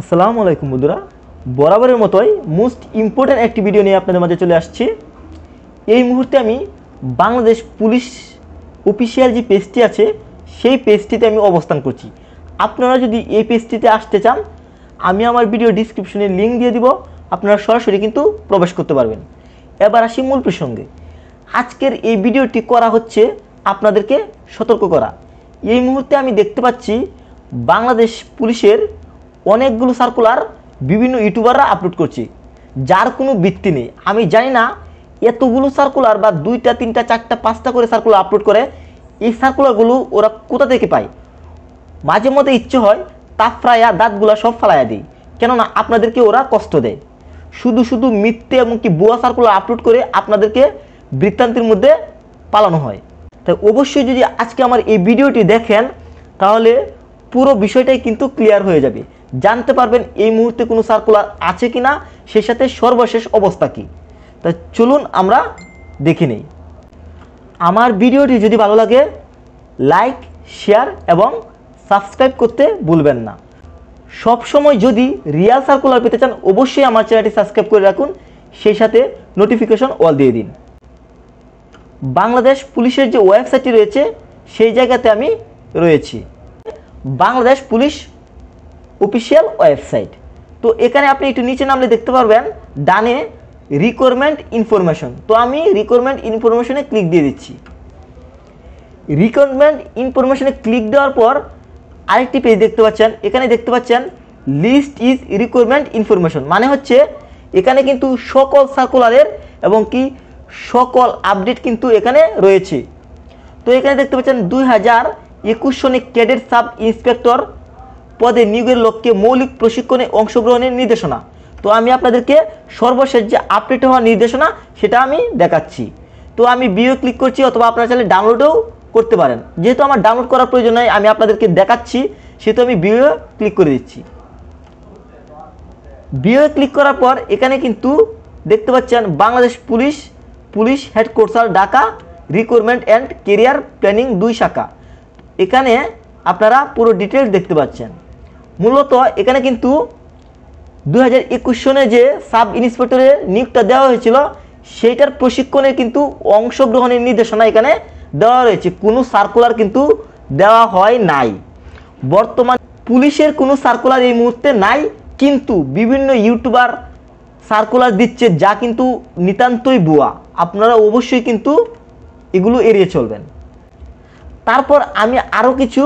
আসসালামু আলাইকুম বন্ধুরা, বরাবরের মতোই মোস্ট ইম্পর্ট্যান্ট একটি ভিডিও নিয়ে আপনাদের মাঝে চলে আসছি। এই মুহূর্তে আমি বাংলাদেশ পুলিশ অফিসিয়াল যে পেজটি আছে সেই পেজটিতে আমি অবস্থান করছি। আপনারা যদি এই পেজটিতে আসতে চান, আমি আমার ভিডিও ডিসক্রিপশনে লিঙ্ক দিয়ে দিব, আপনারা সরাসরি কিন্তু প্রবেশ করতে পারবেন। এবার আসি মূল প্রসঙ্গে। আজকের এই ভিডিওটি করা হচ্ছে আপনাদেরকে সতর্ক করা। এই মুহূর্তে আমি দেখতে পাচ্ছি বাংলাদেশ পুলিশের অনেকগুলো সার্কুলার বিভিন্ন ইউটিউবাররা আপলোড করছে, যার কোনো ভিত্তি নেই। আমি জানি না এতগুলো সার্কুলার বা 2টা 3টা 4টা 5টা করে সার্কুলার আপলোড করে, এই সার্কুলারগুলো ওরা কোথা থেকে পায়। মাঝে মধ্যে ইচ্ছে হয় তাফরায়া দাঁতগুলা সব ফালাইয়া দিই, কেননা আপনাদেরকে ওরা কষ্ট দেয়। শুধু শুধু মিথ্যে এমনকি ভুয়া সার্কুলার আপলোড করে আপনাদেরকে বৃত্তান্তের মধ্যে পালানো হয়। তাই অবশ্যই যদি আজকে আমার এই ভিডিওটি দেখেন, তাহলে পুরো বিষয়টাই কিন্তু ক্লিয়ার হয়ে যাবে, জানতে পারবেন এই মুহূর্তে কোনো সার্কুলার আছে কি না, সেই সাথে সর্বশেষ অবস্থা কী। তাই চলুন আমরা দেখে নেই। আমার ভিডিওটি যদি ভালো লাগে লাইক, শেয়ার এবং সাবস্ক্রাইব করতে ভুলবেন না। সবসময় যদি রিয়াল সার্কুলার পেতে চান, অবশ্যই আমার চ্যানেলটি সাবস্ক্রাইব করে রাখুন, সেই সাথে নোটিফিকেশন অল দিয়ে দিন। বাংলাদেশ পুলিশের যে ওয়েবসাইটটি রয়েছে সেই জায়গাতে আমি রয়েছি, বাংলাদেশ পুলিশ অফিসিয়াল ওয়েবসাইট। তো এখানে আপনি একটু নিচে নামলে দেখতে পারবেন ডানে রিকোয়ারমেন্ট ইনফরমেশন। তো আমি রিকোয়ারমেন্ট ইনফরমেশনে ক্লিক দিয়ে দিচ্ছি। রিকোয়ারমেন্ট ইনফরমেশনে ক্লিক দেওয়ার পর আরেকটি পেজ দেখতে পাচ্ছেন। এখানে দেখতে পাচ্ছেন লিস্ট ইজ রিকোয়ারমেন্ট ইনফরমেশন, মানে হচ্ছে এখানে কিন্তু সকল সার্কুলারের এবং কি সকল আপডেট কিন্তু এখানে রয়েছে। তো এখানে দেখতে পাচ্ছেন 2021 সনে ক্যাডেট সাব ইন্সপেক্টর পদে নিয়োগের লক্ষ্যে মৌলিক প্রশিক্ষণে অংশগ্রহণের নির্দেশনা। তো আমি আপনাদেরকে সর্বশেষ যে আপডেট হওয়া নির্দেশনা সেটা আমি দেখাচ্ছি। তো আমি ভিডিও ক্লিক করছি, অথবা আপনারা চাইলে ডাউনলোডও করতে পারেন। যেহেতু আমার ডাউনলোড করার প্রয়োজন নয়, আমি আপনাদেরকে দেখাচ্ছি, সেহেতু আমি ভিডিও ক্লিক করে দিচ্ছি। ভিডিও ক্লিক করার পর এখানে কিন্তু দেখতে পাচ্ছেন Bangladesh police headquarter Dhaka recruitment and career planning 2 শাখা। এখানে আপনারা পুরো ডিটেলস দেখতে পাচ্ছেন। মূলত এখানে কিন্তু 2021 সনে যে সাব ইন্সপেক্টরের নিয়োগটা দেওয়া হয়েছিল সেইটার প্রশিক্ষণের কিন্তু অংশগ্রহণের নির্দেশনা এখানে দেওয়া রয়েছে। কোনো সার্কুলার কিন্তু দেওয়া হয় নাই। বর্তমান পুলিশের কোনো সার্কুলার এই মুহূর্তে নাই, কিন্তু বিভিন্ন ইউটিউবার সার্কুলার দিচ্ছে যা কিন্তু নিতান্তই ভুয়া। আপনারা অবশ্যই কিন্তু এগুলো এড়িয়ে চলবেন। তারপর আমি আরও কিছু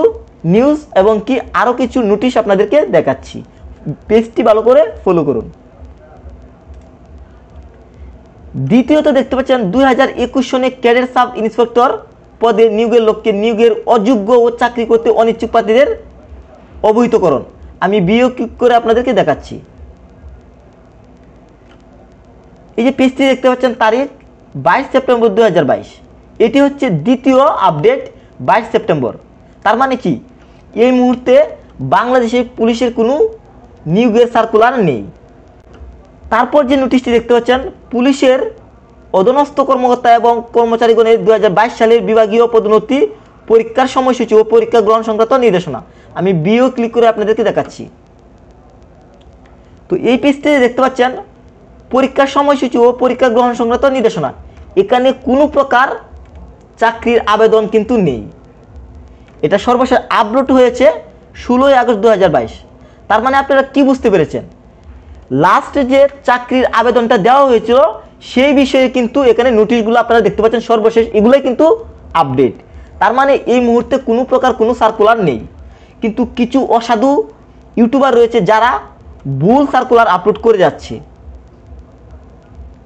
নিউজ এবং কি আরও কিছু নোটিশ আপনাদেরকে দেখাচ্ছি, পেজটি ভালো করে ফলো করুন। দ্বিতীয়ত দেখতে পাচ্ছেন 2021 সনে ক্যাডেট সাব ইন্সপেক্টর পদে নিয়োগের লক্ষ্যে নিয়োগের অযোগ্য ও চাকরি করতে অনিচ্ছুক প্রার্থীদের অবহিতকরণ। আমি ভিডিও ক্লিক করে আপনাদেরকে দেখাচ্ছি। এই যে পেজটি দেখতে পাচ্ছেন, তারিখ 22 সেপ্টেম্বর 2022। এটি হচ্ছে দ্বিতীয় আপডেট 22 সেপ্টেম্বর। তার মানে কি, এই মুহূর্তে বাংলাদেশে পুলিশের কোনো নিয়োগের সার্কুলার নেই। তারপর যে নোটিশটি দেখতে পাচ্ছেন, পুলিশের অধীনস্থ কর্মকর্তা এবং কর্মচারীগণের 2022 সালের বিভাগীয় পদোন্নতি পরীক্ষার সময়সূচি ও পরীক্ষা গ্রহণ সংক্রান্ত নির্দেশনা। আমি ভিডিও ক্লিক করে আপনাদেরকে দেখাচ্ছি। তো এই পেজটিতে দেখতে পাচ্ছেন পরীক্ষার সময়সূচি ও পরীক্ষা গ্রহণ সংক্রান্ত নির্দেশনা। এখানে কোনো প্রকার চাকরির আবেদন কিন্তু নেই। এটা সর্বশেষ আপলোড হয়েছে 16 আগস্ট 2022। তার মানে আপনারা কি বুঝতে পেরেছেন, লাস্টে যে চাকরির আবেদনটা দেওয়া হয়েছিল সেই বিষয়ে কিন্তু এখানে নোটিশগুলো আপনারা দেখতে পাচ্ছেন সর্বশেষ, এগুলোই কিন্তু আপডেট। তার মানে এই মুহূর্তে কোনো প্রকার কোনো সার্কুলার নেই। কিন্তু কিছু অসাধু ইউটিউবার রয়েছে যারা ভুল সার্কুলার আপলোড করে যাচ্ছে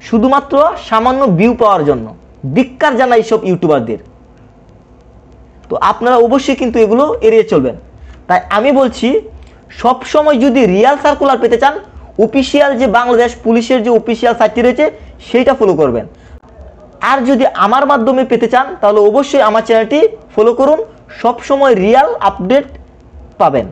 শুধুমাত্র সামান্য ভিউ পাওয়ার জন্য। ধিক্কার জানাই সব ইউটিউবারদের। তো আপনারা অবশ্যই কিন্তু এগুলো এড়িয়ে চলবেন। তাই আমি বলছি, সব সময় যদি রিয়াল সার্কুলার পেতে চান, অফিসিয়াল যে বাংলাদেশ পুলিশের যে অফিসিয়াল সাইটটি রয়েছে সেইটা ফলো করবেন। আর যদি আমার মাধ্যমে পেতে চান, তাহলে অবশ্যই আমার চ্যানেলটি ফলো করুন, সব সময় রিয়াল আপডেট পাবেন।